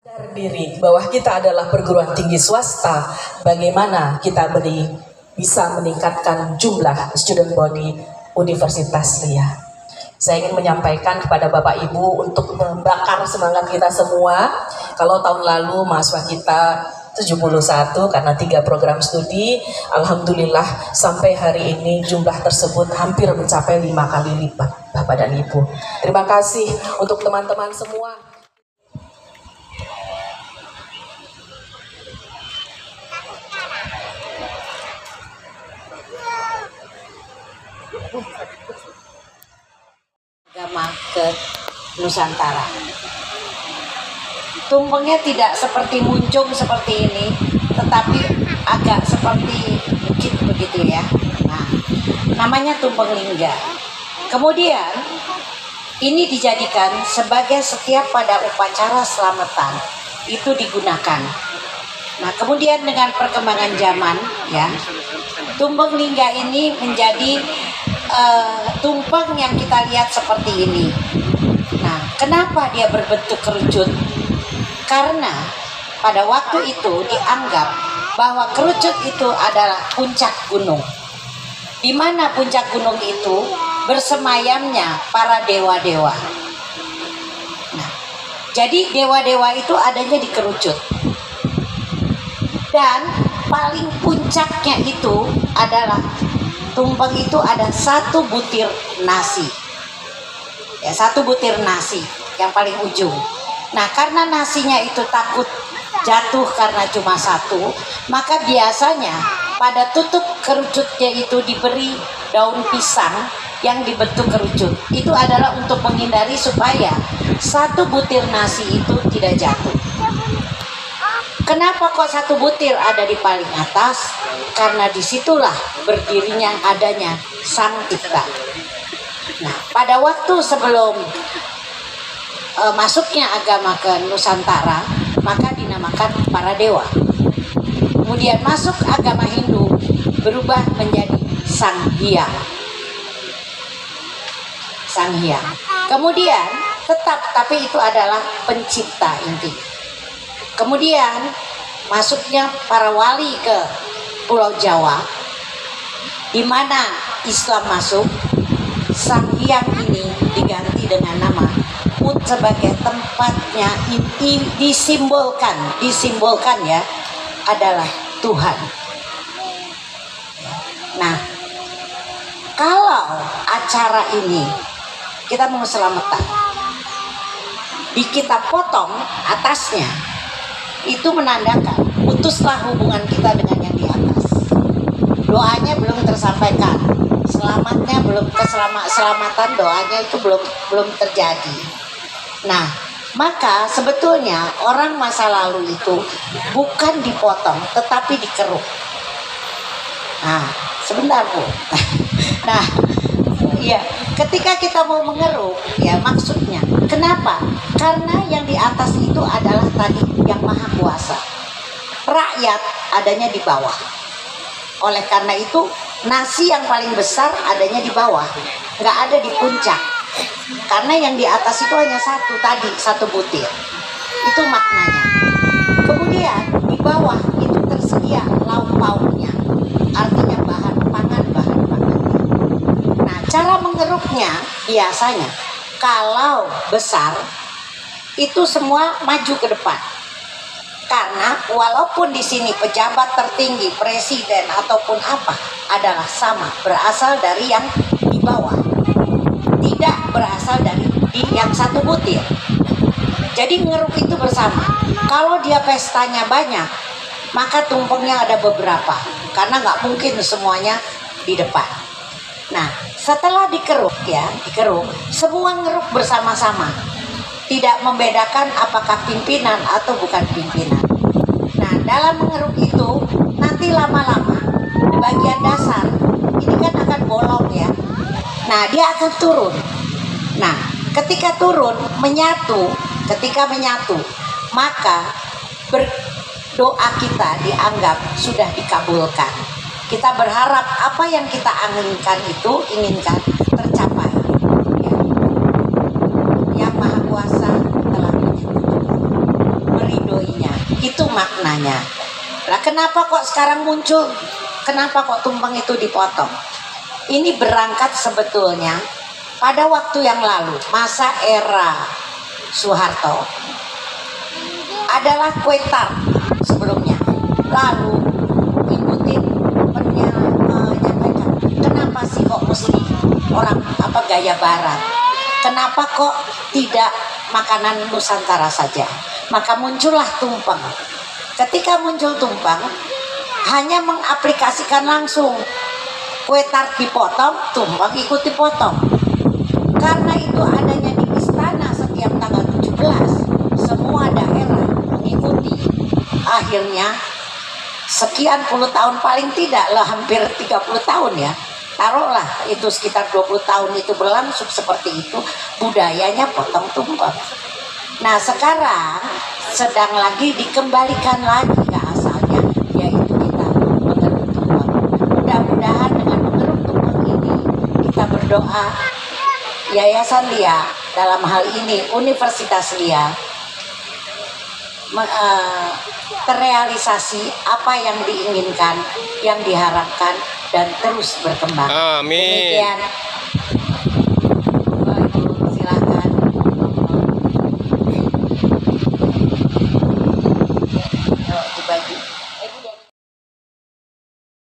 Sadar diri bahwa kita adalah perguruan tinggi swasta, bagaimana kita bisa meningkatkan jumlah student body Universitas Ria. Saya ingin menyampaikan kepada Bapak Ibu untuk membakar semangat kita semua. Kalau tahun lalu mahasiswa kita 71 karena 3 program studi, alhamdulillah sampai hari ini jumlah tersebut hampir mencapai 5 kali lipat, Bapak dan Ibu. Terima kasih untuk teman-teman semua. Agama ke Nusantara. Tumpengnya tidak seperti muncung seperti ini, tetapi agak seperti bukit begitu ya. Nah, namanya tumpeng lingga. Kemudian ini dijadikan sebagai setiap pada upacara selamatan itu digunakan. Nah, kemudian dengan perkembangan zaman ya, tumpeng lingga ini menjadi tumpeng yang kita lihat seperti ini. Nah, kenapa dia berbentuk kerucut? Karena pada waktu itu dianggap bahwa kerucut itu adalah puncak gunung, di mana puncak gunung itu bersemayamnya para dewa-dewa. Nah, jadi dewa-dewa itu adanya di kerucut, dan paling puncaknya itu adalah tumpeng itu ada 1 butir nasi, ya 1 butir nasi yang paling ujung. Nah, karena nasinya itu takut jatuh karena cuma 1, maka biasanya pada tutup kerucutnya itu diberi daun pisang yang dibentuk kerucut. Itu adalah untuk menghindari supaya 1 butir nasi itu tidak jatuh. Kenapa kok 1 butir ada di paling atas? Karena disitulah berdirinya adanya Sang Tifta. Nah, pada waktu sebelum masuknya agama ke Nusantara, maka dinamakan para dewa. Kemudian masuk agama Hindu, berubah menjadi Sang Hyang. Sang Hyang. Kemudian tetap, tapi itu adalah pencipta inti. Kemudian masuknya para wali ke Pulau Jawa, di mana Islam masuk. Sang Hyang ini diganti dengan nama Ut sebagai tempatnya disimbolkan ya adalah Tuhan. Nah, kalau acara ini kita mau selamatan, kita potong atasnya, itu menandakan putuslah hubungan kita dengan yang di atas. Doanya belum tersampaikan, selamatnya belum keselamatan doanya itu belum terjadi. Nah, maka sebetulnya orang masa lalu itu bukan dipotong tetapi dikeruk. Nah, sebentar Bu. Nah, ya, ketika kita mau mengeruk, ya maksudnya kenapa? Karena yang di atas itu adalah tadi yang maha kuasa. Rakyat adanya di bawah. Oleh karena itu, nasi yang paling besar adanya di bawah, nggak ada di puncak. Karena yang di atas itu hanya 1 tadi, 1 butir. Itu maknanya. Kemudian di bawah itu tersedia lauk pauknya, artinya bahan pangan. Nah, cara mengeruknya biasanya kalau besar itu semua maju ke depan. Karena walaupun di sini pejabat tertinggi, presiden ataupun apa adalah sama, berasal dari yang di bawah, tidak berasal dari yang 1 butir. Jadi ngeruk itu bersama. Kalau dia pestanya banyak, maka tumpengnya ada beberapa, karena nggak mungkin semuanya di depan. Nah, setelah dikeruk, semua ngeruk bersama-sama, tidak membedakan apakah pimpinan atau bukan pimpinan. Nah, dalam mengeruk itu nanti lama-lama di bagian dasar ini kan akan bolong ya. Nah, dia akan turun. Nah, ketika turun ketika menyatu, maka berdoa kita dianggap sudah dikabulkan. Kita berharap apa yang kita inginkan tercapai. Ya. Yang Maha Kuasa telah menyebut namanya. Nah, kenapa kok sekarang muncul? Kenapa kok tumpeng itu dipotong? Ini berangkat sebetulnya pada waktu yang lalu, masa era Soeharto, adalah kue tart sebelumnya. Lalu ikutin menyampaikan, kenapa sih kok mesti orang gaya barat? Kenapa kok tidak makanan Nusantara saja? Maka muncullah tumpeng. Ketika muncul tumpeng, hanya mengaplikasikan langsung. Kue tart dipotong, tumpeng ikut dipotong. Karena itu adanya di istana setiap tanggal 17, semua daerah mengikuti. Akhirnya sekian puluh tahun, paling tidak lah hampir 30 tahun ya, taruhlah itu sekitar 20 tahun itu berlangsung seperti itu, budayanya potong tumpeng. Nah sekarang sedang lagi dikembalikan lagi ke asalnya, yaitu kita mengeruk tumpeng. Mudah-mudahan dengan mengeruk tumpeng ini kita berdoa Yayasan Lia, dalam hal ini Universitas Lia, terrealisasi apa yang diinginkan, yang diharapkan, dan terus berkembang. Amin. Demikian.